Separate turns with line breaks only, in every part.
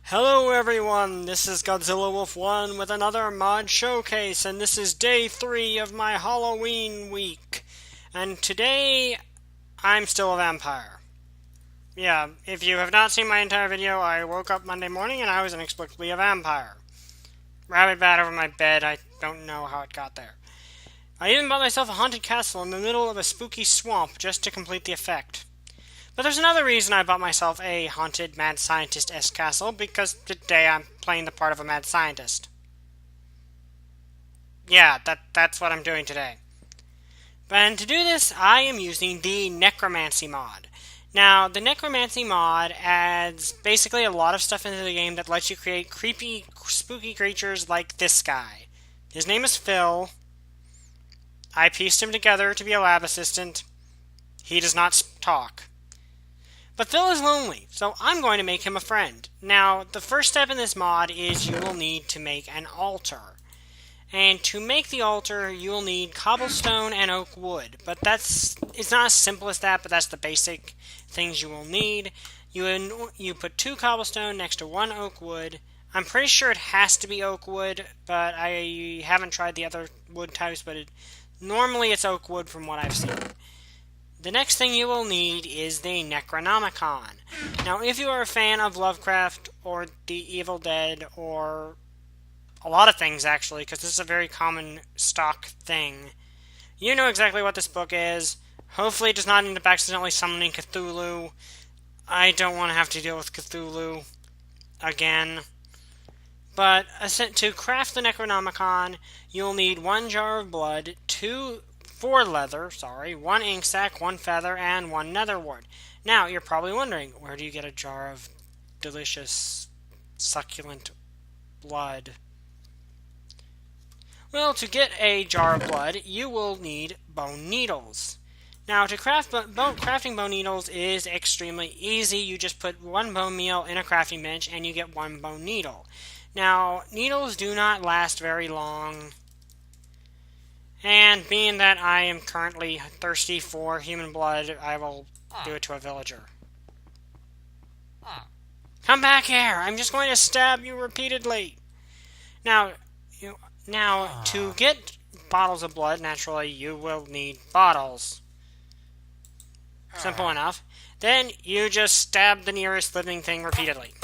Hello everyone, this is Godzilla Wolf 1 with another mod showcase, and this is day 3 of my Halloween week. And today, I'm still a vampire. Yeah, if you have not seen my entire video, I woke up Monday morning and I was inexplicably a vampire. Rabid bat over my bed, I don't know how it got there. I even bought myself a haunted castle in the middle of a spooky swamp just to complete the effect. But there's another reason I bought myself a haunted mad scientist-esque castle, because today I'm playing the part of a mad scientist. Yeah, that's what I'm doing today. And to do this, I am using the Necromancy mod. Now, the Necromancy mod adds basically a lot of stuff into the game that lets you create creepy, spooky creatures like this guy. His name is Phil. I pieced him together to be a lab assistant. He does not talk. But Phil is lonely, so I'm going to make him a friend. Now, the first step in this mod is you will need to make an altar. And to make the altar, you will need cobblestone and oak wood. But it's not as simple as that, but that's the basic things you will need. You put 2 cobblestone next to 1 oak wood. I'm pretty sure it has to be oak wood, but I haven't tried the other wood types, but normally it's oak wood from what I've seen. The next thing you will need is the Necronomicon. Now, if you are a fan of Lovecraft or the Evil Dead or a lot of things, actually, because this is a very common stock thing, you know exactly what this book is. Hopefully it does not end up accidentally summoning Cthulhu. I don't want to have to deal with Cthulhu again. But to craft the Necronomicon, you'll need 1 jar of blood, 4 leather, 1 ink sac, 1 feather, and 1 nether wart. Now, you're probably wondering, where do you get a jar of delicious, succulent blood? Well, to get a jar of blood, you will need bone needles. Now, to crafting bone needles is extremely easy. You just put 1 bone meal in a crafting bench, and you get 1 bone needle. Now, needles do not last very long. And being that I am currently thirsty for human blood, I will do it to a villager. Come back here! I'm just going to stab you repeatedly! Now, to get bottles of blood, naturally, you will need bottles. Simple enough. Then, you just stab the nearest living thing repeatedly.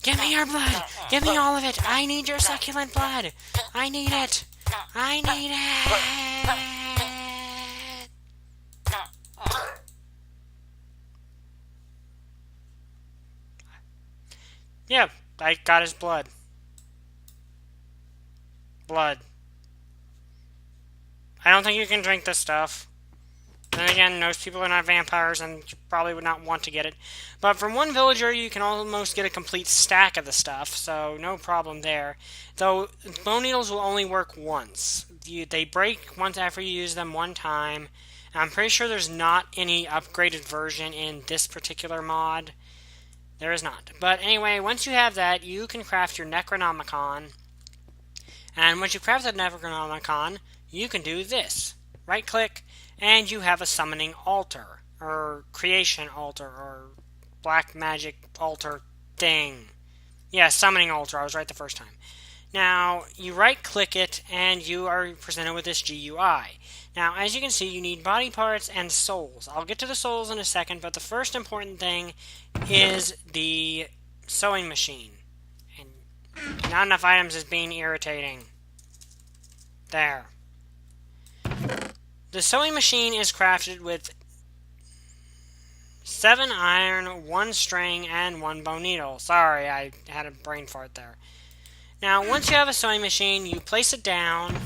Give me your blood! Give me all of it! I need your succulent blood! I need it! I need it! Yeah, I got his blood. Blood. I don't think you can drink this stuff. Then again, most people are not vampires and you probably would not want to get it. But from 1 villager, you can almost get a complete stack of the stuff, so no problem there. Though, bone needles will only work once. They break once after you use them 1 time. And I'm pretty sure there's not any upgraded version in this particular mod. There is not. But anyway, once you have that, you can craft your Necronomicon. And once you craft the Necronomicon, you can do this. Right-click, and you have a summoning altar, or creation altar, or black magic altar thing. Yeah, summoning altar, I was right the first time. Now, you right-click it, and you are presented with this GUI. Now, as you can see, you need body parts and souls. I'll get to the souls in a second, but the first important thing is the sewing machine. And not enough items is being irritating. There. The sewing machine is crafted with 7 iron, 1 string, and 1 bone needle. Sorry, I had a brain fart there. Now, once you have a sewing machine, you place it down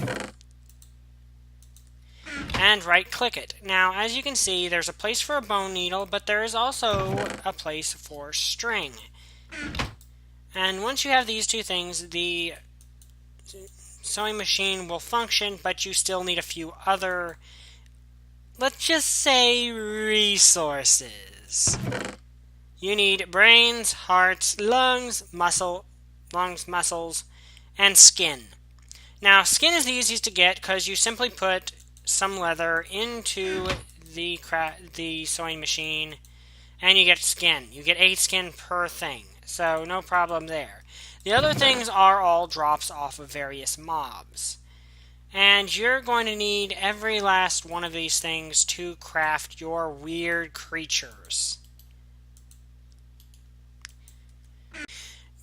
and right-click it. Now, as you can see, there's a place for a bone needle, but there is also a place for string. And once you have these 2 things, the sewing machine will function, but you still need a few other, let's just say, resources. You need brains, hearts, lungs, muscles, and skin. Now, skin is the easiest to get because you simply put some leather into the sewing machine And you get skin. You get 8 skin per thing. So no problem there. The other things are all drops off of various mobs. And you're going to need every last one of these things to craft your weird creatures.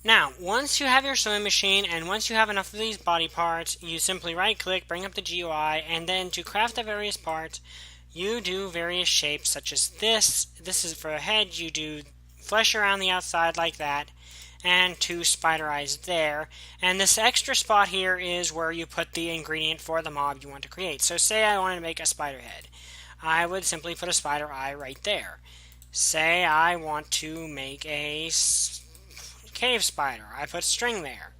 Now, once you have your sewing machine and once you have enough of these body parts, you simply right-click, bring up the GUI, and then to craft the various parts, you do various shapes such as this. This is for a head. You do flesh around the outside like that, and 2 spider eyes there. And this extra spot here is where you put the ingredient for the mob you want to create. So say I wanted to make a spider head. I would simply put a spider eye right there. Say I want to make a cave spider. I put string there.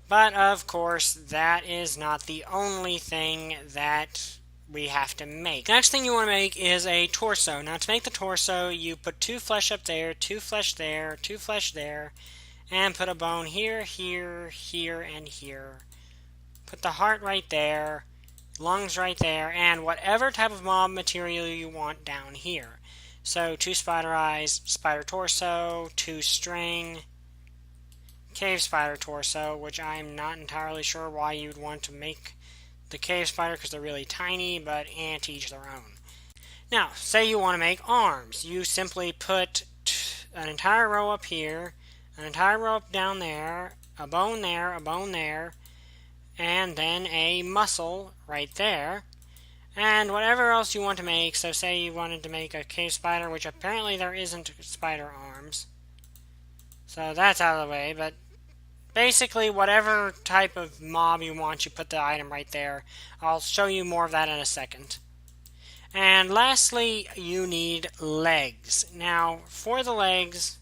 But of course, that is not the only thing that we have to make. The next thing you want to make is a torso. Now to make the torso, you put 2 flesh up there, 2 flesh there, 2 flesh there, and put a bone here, here, here, and here. Put the heart right there, lungs right there, and whatever type of mob material you want down here. So 2 spider eyes, spider torso, 2 string, cave spider torso, which I'm not entirely sure why you'd want to make the cave spider because they're really tiny, but to each their own. Now, say you want to make arms. You simply put an entire row up here, an entire row up down there, a bone there, and then a muscle right there. And whatever else you want to make, so say you wanted to make a cave spider, which apparently there isn't spider arms. So that's out of the way, but basically, whatever type of mob you want, you put the item right there. I'll show you more of that in a second. And lastly, you need legs. Now, for the legs,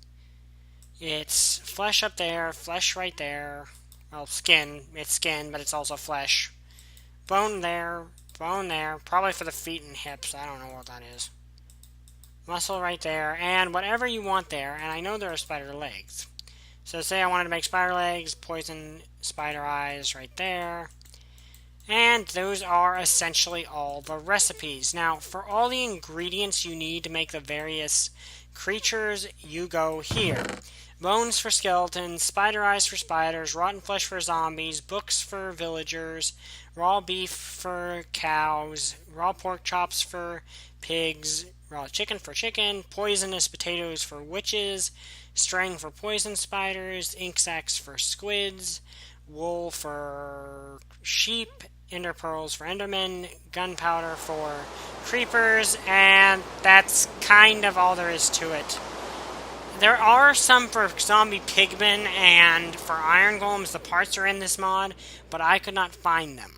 it's flesh up there, flesh right there. Well, skin. It's skin, but it's also flesh. Bone there, probably for the feet and hips. I don't know what that is. Muscle right there, and whatever you want there. And I know there are spider legs. So say I wanted to make spider legs, poison spider eyes right there. And those are essentially all the recipes. Now, for all the ingredients you need to make the various creatures, you go here. Bones for skeletons, spider eyes for spiders, rotten flesh for zombies, books for villagers, raw beef for cows, raw pork chops for pigs, raw chicken for chicken, poisonous potatoes for witches, string for poison spiders, ink sacs for squids, wool for sheep, ender pearls for endermen, gunpowder for creepers, and that's kind of all there is to it. There are some for zombie pigmen and for iron golems. The parts are in this mod, but I could not find them.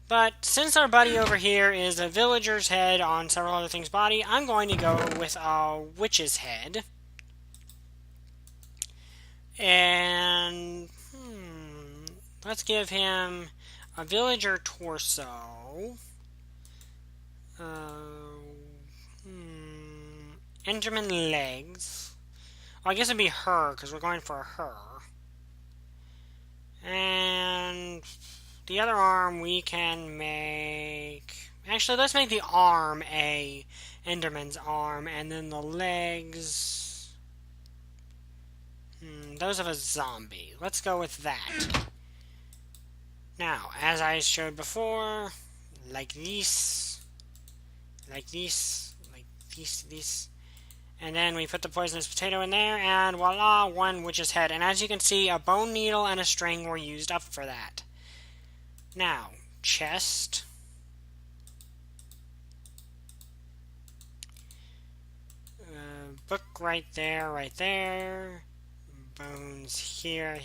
But since our buddy over here is a villager's head on several other things' body, I'm going to go with a witch's head. And let's give him a villager torso. Enderman legs. Well, I guess it'd be her, because we're going for her. And the other arm we can make... Actually, let's make the arm a Enderman's arm, and then the legs... those of a zombie. Let's go with that. Now, as I showed before, like this, and then we put the poisonous potato in there, and voila, one witch's head. And as you can see, a bone needle and a string were used up for that. Now, chest. Book right there. Bones here.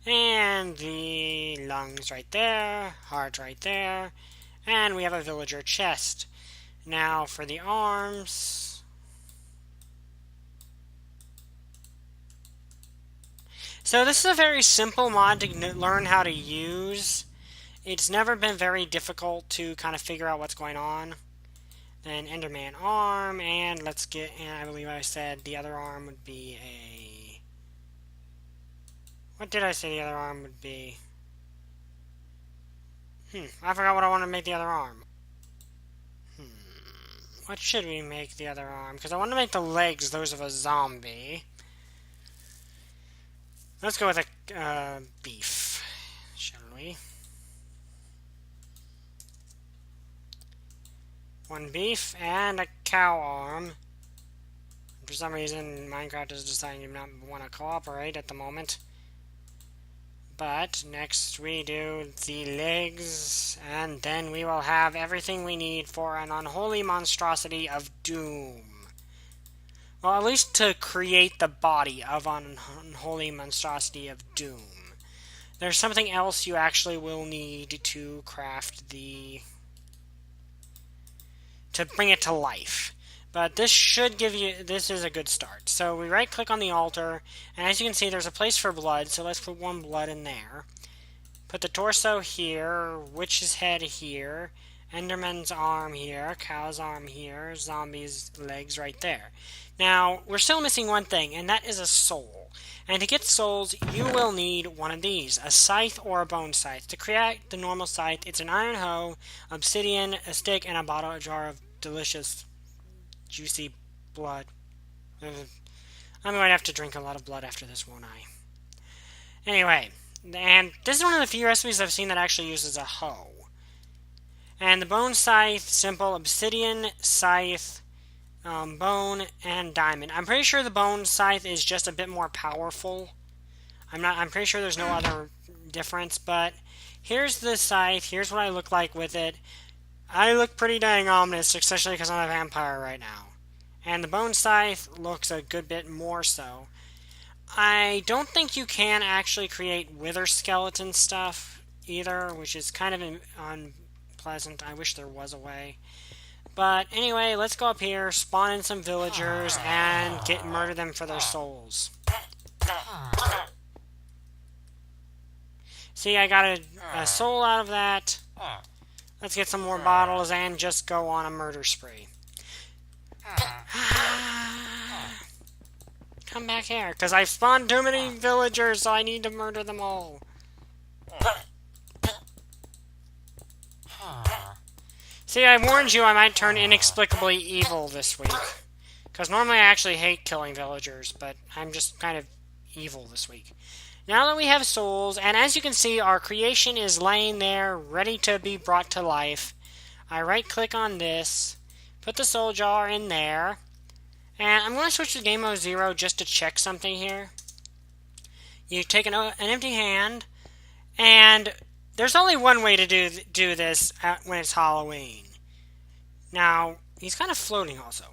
And the lungs right there, heart right there. And we have a villager chest. Now for the arms. So this is a very simple mod to learn how to use. It's never been very difficult to kind of figure out what's going on. Then Enderman arm, and let's get, and I believe I said the other arm would be a... What did I say the other arm would be? I forgot what I want to make the other arm. what should we make the other arm? Because I want to make the legs those of a zombie. Let's go with a beef, shall we? One beef and a cow arm. For some reason, Minecraft is deciding to not want to cooperate at the moment. But next we do the legs, and then we will have everything we need for an unholy monstrosity of doom. Well, at least to create the body of an unholy monstrosity of doom. There's something else you actually will need to craft to bring it to life. But this should give you, this is a good start. So we right click on the altar, and as you can see there's a place for blood, so let's put one blood in there. Put the torso here, witch's head here, Enderman's arm here, cow's arm here, zombie's legs right there. Now, we're still missing one thing, and that is a soul. And to get souls, you will need one of these, a scythe or a bone scythe. To create the normal scythe, it's an iron hoe, obsidian, a stick, and a bottle, a jar of delicious juicy blood. I'm going to have to drink a lot of blood after this, won't I? Anyway, and this is one of the few recipes I've seen that actually uses a hoe. And the bone scythe, simple obsidian, scythe, bone, and diamond. I'm pretty sure the bone scythe is just a bit more powerful. I'm pretty sure there's no other difference, but here's the scythe. Here's what I look like with it. I look pretty dang ominous, especially because I'm a vampire right now. And the bone scythe looks a good bit more so. I don't think you can actually create wither skeleton stuff either, which is kind of unpleasant. I wish there was a way. But anyway, let's go up here, spawn in some villagers, and murder them for their souls. See, I got a soul out of that. Let's get some more bottles and just go on a murder spree. Come back here, because I've spawned too many villagers, so I need to murder them all. See, I warned you I might turn inexplicably evil this week. Because normally I actually hate killing villagers, but I'm just kind of evil this week. Now that we have souls, and as you can see, our creation is laying there, ready to be brought to life. I right-click on this, put the soul jar in there, and I'm going to switch to game mode 0 just to check something here. You take an empty hand, and there's only one way to do this when it's Halloween. Now, he's kind of floating also.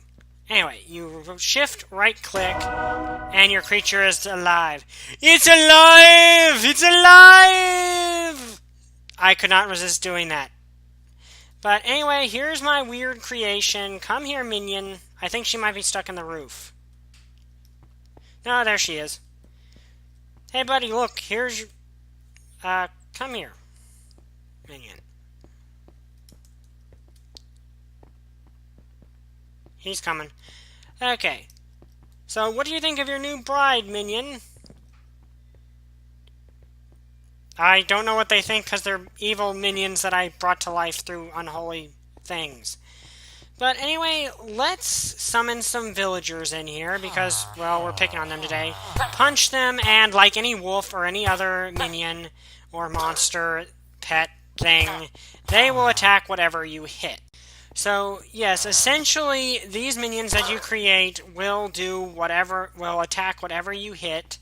Anyway, you shift, right-click, and your creature is alive. It's alive! It's alive! I could not resist doing that. But anyway, here's my weird creation. Come here, minion. I think she might be stuck in the roof. No, there she is. Hey, buddy, look. Here's your... come here, minion. He's coming. Okay. So, what do you think of your new bride, minion? I don't know what they think because they're evil minions that I brought to life through unholy things. But anyway, let's summon some villagers in here because, well, we're picking on them today. Punch them, and like any wolf or any other minion or monster, pet thing, they will attack whatever you hit. So, yes, essentially, these minions that you create will attack whatever you hit,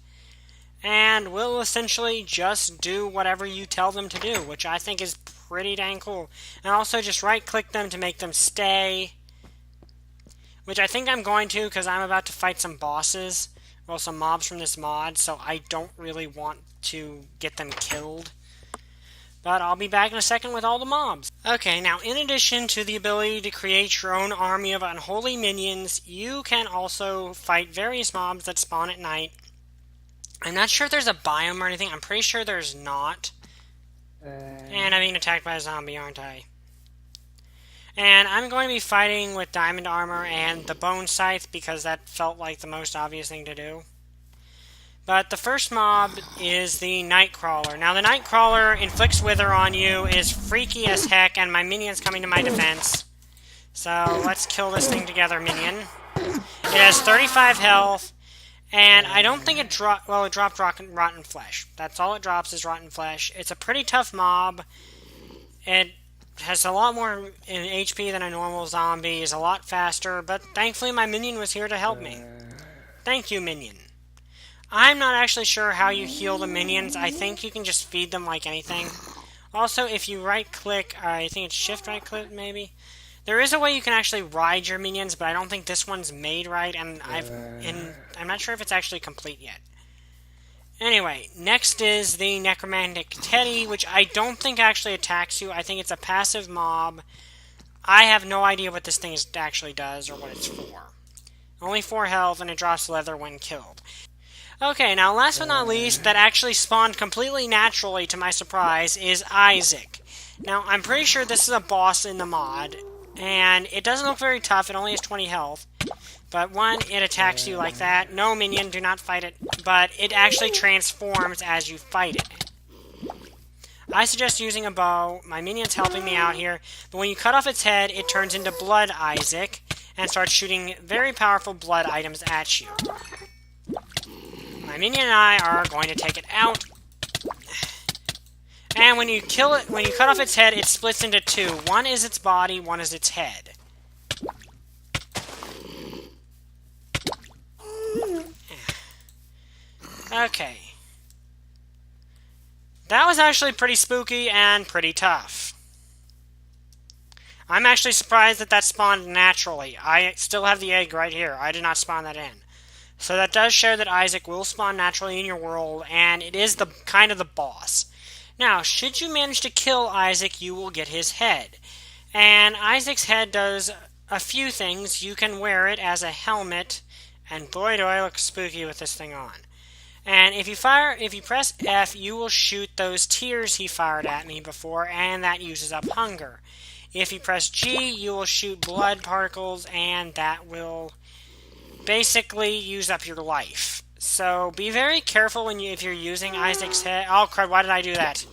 and will essentially just do whatever you tell them to do, which I think is pretty dang cool. And also just right-click them to make them stay, which I think I'm going to because I'm about to fight some bosses, well, some mobs from this mod, so I don't really want to get them killed. But I'll be back in a second with all the mobs. Okay, now in addition to the ability to create your own army of unholy minions, you can also fight various mobs that spawn at night. I'm not sure if there's a biome or anything. I'm pretty sure there's not. And I'm being attacked by a zombie, aren't I? And I'm going to be fighting with diamond armor and the bone scythe because that felt like the most obvious thing to do. But the first mob is the Nightcrawler. Now, the Nightcrawler inflicts wither on you, is freaky as heck, and my minion's coming to my defense. So let's kill this thing together, minion. It has 35 health, and I don't think it dropped... Well, it dropped rotten flesh. That's all it drops is rotten flesh. It's a pretty tough mob. It has a lot more in HP than a normal zombie, is a lot faster, but thankfully my minion was here to help me. Thank you, minion. I'm not actually sure how you heal the minions. I think you can just feed them like anything. Also, if you right-click, I think it's shift right-click, maybe? There is a way you can actually ride your minions, but I don't think this one's made right, and I'm not sure if it's actually complete yet. Anyway, next is the Necromantic Teddy, which I don't think actually attacks you. I think it's a passive mob. I have no idea what this thing actually does or what it's for. Only 4 health, and it drops leather when killed. Okay, now last but not least, that actually spawned completely naturally to my surprise, is Isaac. Now, I'm pretty sure this is a boss in the mod, and it doesn't look very tough, it only has 20 health. But one, it attacks you like that. No, minion, do not fight it. But it actually transforms as you fight it. I suggest using a bow. My minion's helping me out here. But when you cut off its head, it turns into Blood Isaac and starts shooting very powerful blood items at you. My minion and I are going to take it out. And when you kill it, when you cut off its head, it splits into 2. One is its body, one is its head. Okay. That was actually pretty spooky and pretty tough. I'm actually surprised that that spawned naturally. I still have the egg right here. I did not spawn that in. So that does show that Isaac will spawn naturally in your world, and it is the kind of the boss. Now, should you manage to kill Isaac, you will get his head. And Isaac's head does a few things. You can wear it as a helmet, and boy do I look spooky with this thing on. And if you press F, you will shoot those tears he fired at me before, and that uses up hunger. If you press G, you will shoot blood particles, and that will basically use up your life. So be very careful if you're using Isaac's head. Oh crud, why did I do that?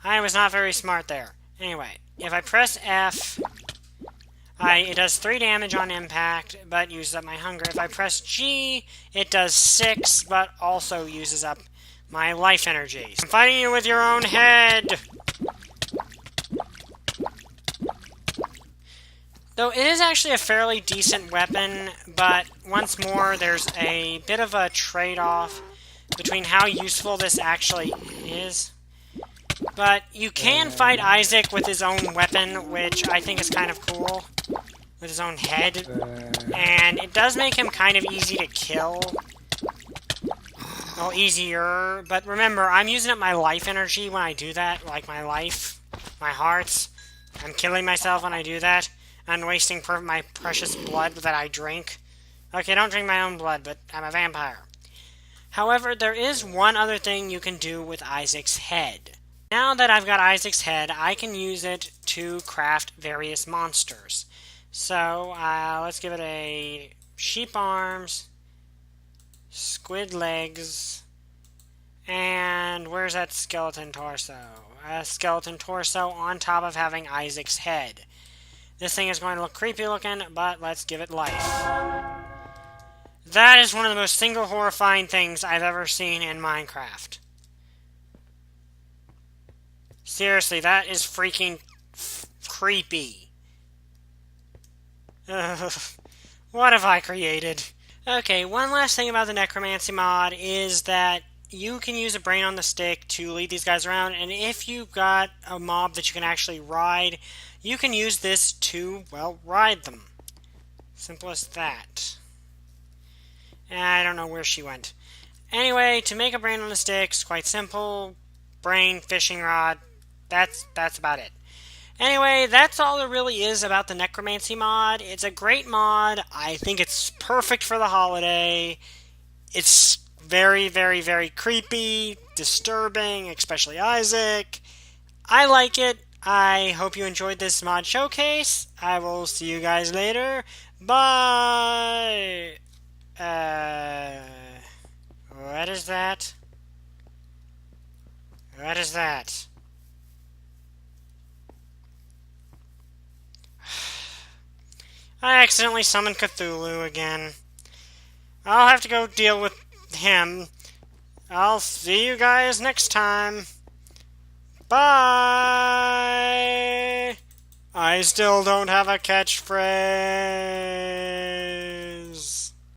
I was not very smart there. Anyway, if I press F, it does 3 damage on impact, but uses up my hunger. If I press G, it does 6, but also uses up my life energy. I'm fighting you with your own head! Though it is actually a fairly decent weapon, but once more, there's a bit of a trade-off between how useful this actually is. But you can fight Isaac with his own weapon, which I think is kind of cool. With his own head. And it does make him kind of easy to kill. Well, easier. But remember, I'm using up my life energy when I do that. Like my life, my hearts. I'm killing myself when I do that. I'm wasting my precious blood that I drink. Okay, don't drink my own blood, but I'm a vampire. However, there is one other thing you can do with Isaac's head. Now that I've got Isaac's head, I can use it to craft various monsters. So, let's give it a sheep arms, squid legs, and where's that skeleton torso? A skeleton torso on top of having Isaac's head. This thing is going to look creepy looking, but let's give it life. That is one of the most single horrifying things I've ever seen in Minecraft. Seriously, that is freaking creepy. What have I created? Okay, one last thing about the Necromancy mod is that you can use a brain on the stick to lead these guys around, and if you've got a mob that you can actually ride, you can use this to, well, ride them. Simple as that. I don't know where she went. Anyway, to make a brain on the stick, it's quite simple. Brain, fishing rod, that's about it. Anyway, that's all there really is about the Necromancy mod. It's a great mod. I think it's perfect for the holiday. It's very, very, very creepy, disturbing, especially Isaac. I like it. I hope you enjoyed this mod showcase. I will see you guys later. Bye! What is that? What is that? I accidentally summoned Cthulhu again. I'll have to go deal with him. I'll see you guys next time. Bye! I still don't have a catchphrase.